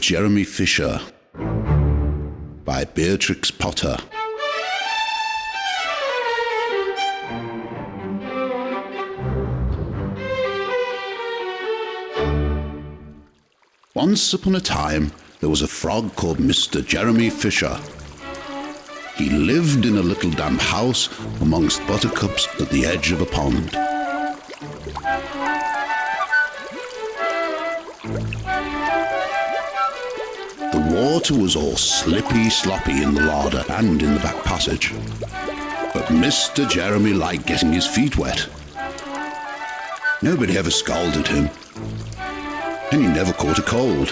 Jeremy Fisher by Beatrix Potter. Once upon a time, there was a frog called Mr. Jeremy Fisher. He lived in a little damp house amongst buttercups at the edge of a pond. The water was all slippy sloppy in the larder and in the back passage. But Mr. Jeremy liked getting his feet wet. Nobody ever scolded him, and he never caught a cold.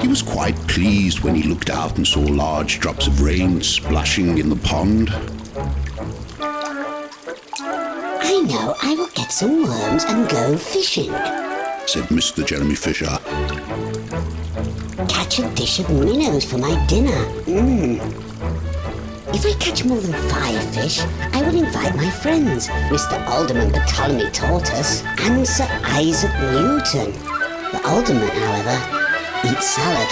He was quite pleased when he looked out and saw large drops of rain splashing in the pond. I know, I will get some worms and go fishing, said Mr. Jeremy Fisher. Catch a dish of minnows for my dinner. If I catch more than 5 fish, I will invite my friends, Mr. Alderman Ptolemy Tortoise and Sir Isaac Newton. The Alderman, however, eats salad.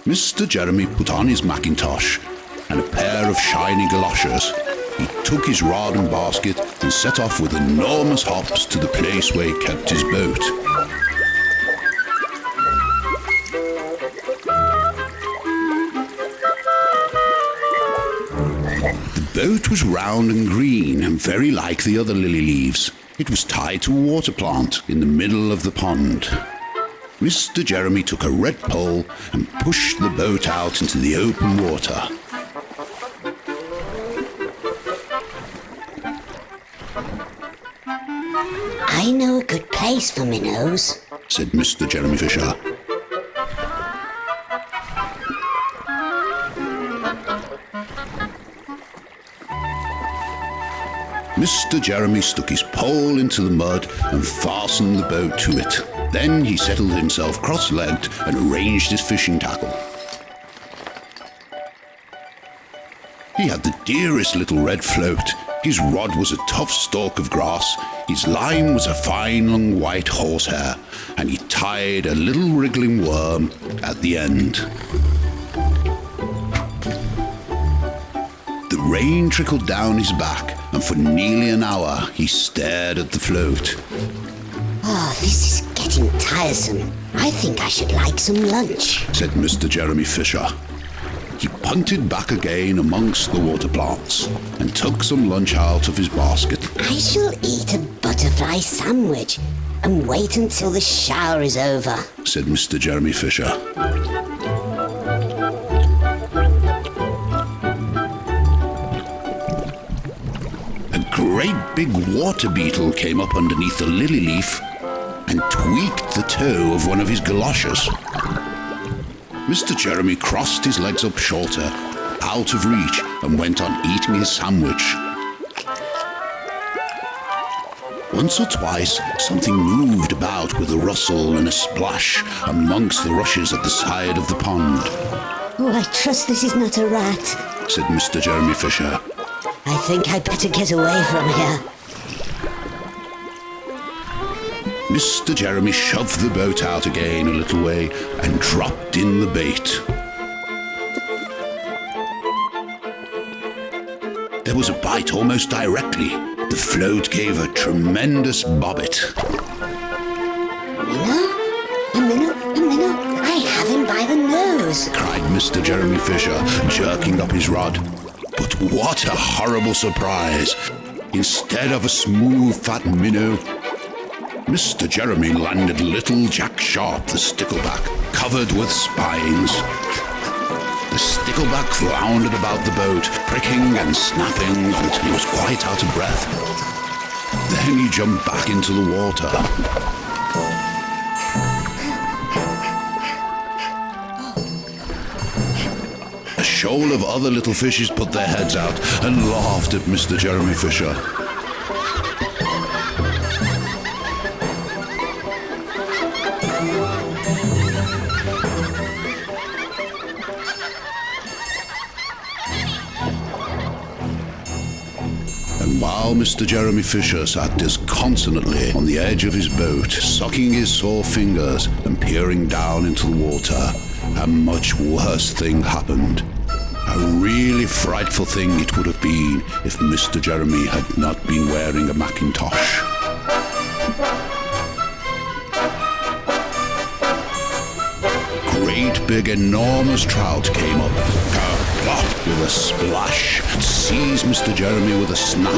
Mr. Jeremy put on his mackintosh and a pair of shiny galoshes. He took his rod and basket and set off with enormous hops to the place where he kept his boat. The boat was round and green and very like the other lily leaves. It was tied to a water plant in the middle of the pond. Mr. Jeremy took a red pole and pushed the boat out into the open water. I know a good place for minnows, said Mr. Jeremy Fisher. Mr. Jeremy stuck his pole into the mud and fastened the boat to it. Then he settled himself cross-legged and arranged his fishing tackle. He had the dearest little red float. His rod was a tough stalk of grass, his line was a fine long white horsehair, and he tied a little wriggling worm at the end. The rain trickled down his back, and for nearly an hour he stared at the float. Oh, this is getting tiresome. I think I should like some lunch, said Mr. Jeremy Fisher. He punted back again amongst the water plants and took some lunch out of his basket. I shall eat a butterfly sandwich and wait until the shower is over, said Mr. Jeremy Fisher. A great big water beetle came up underneath the lily leaf and tweaked the toe of one of his galoshes. Mr. Jeremy crossed his legs up shorter, out of reach, and went on eating his sandwich. Once or twice, something moved about with a rustle and a splash amongst the rushes at the side of the pond. Oh, I trust this is not a rat, said Mr. Jeremy Fisher. I think I'd better get away from here. Mr. Jeremy shoved the boat out again a little way and dropped in the bait. There was a bite almost directly. The float gave a tremendous bobbit. A minnow, I have him by the nose, cried Mr. Jeremy Fisher, jerking up his rod. But what a horrible surprise! Instead of a smooth, fat minnow, Mr. Jeremy landed little Jack Sharp, the stickleback, covered with spines. The stickleback floundered about the boat, pricking and snapping until he was quite out of breath. Then he jumped back into the water. A shoal of other little fishes put their heads out and laughed at Mr. Jeremy Fisher. While Mr. Jeremy Fisher sat disconsolately on the edge of his boat, sucking his sore fingers and peering down into the water, a much worse thing happened. A really frightful thing it would have been if Mr. Jeremy had not been wearing a Macintosh. Great big enormous trout came up, kerplop with a splash, seized Mr. Jeremy with a snap,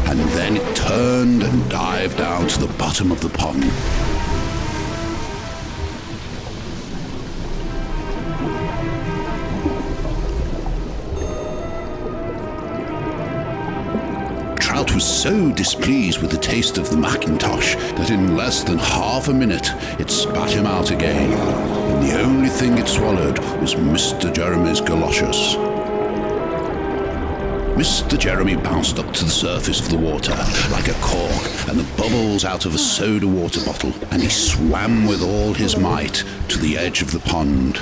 and then it turned and dived down to the bottom of the pond. Trout was so displeased with the taste of the Macintosh that in less than half a minute it spat him out again, and the only thing it swallowed was Mr. Jeremy's galoshes. Mr. Jeremy bounced up to the surface of the water like a cork and the bubbles out of a soda water bottle, and he swam with all his might to the edge of the pond.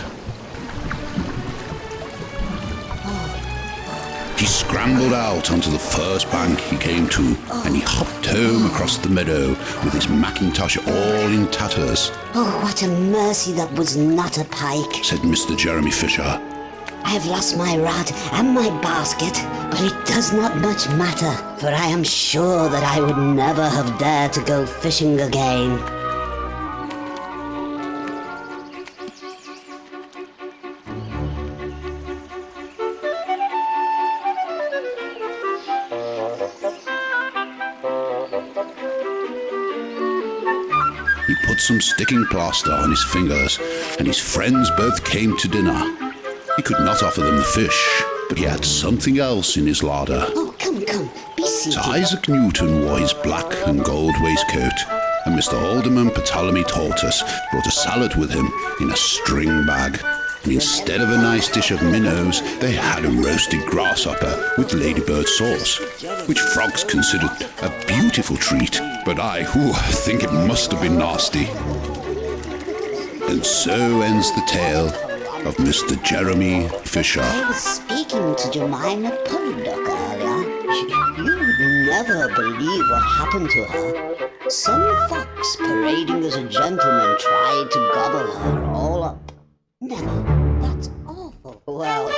He scrambled out onto the first bank he came to, and he hopped home across the meadow with his Macintosh all in tatters. Oh, what a mercy that was not a pike, said Mr. Jeremy Fisher. I have lost my rod and my basket, but it does not much matter, for I am sure that I would never have dared to go fishing again. He put some sticking plaster on his fingers, and his friends both came to dinner. He could not offer them the fish, but he had something else in his larder. Oh, come, be seated. Sir Isaac Newton wore his black and gold waistcoat, and Mr. Alderman Ptolemy Tortoise brought a salad with him in a string bag. And instead of a nice dish of minnows, they had a roasted grasshopper with ladybird sauce, which frogs considered a beautiful treat, but I think it must have been nasty. And so ends the tale of Mr. Jeremy Fisher. I was speaking to Jemima Puddock earlier. You would never believe what happened to her. Some fox parading as a gentleman tried to gobble her all up. Never. That's awful. Well,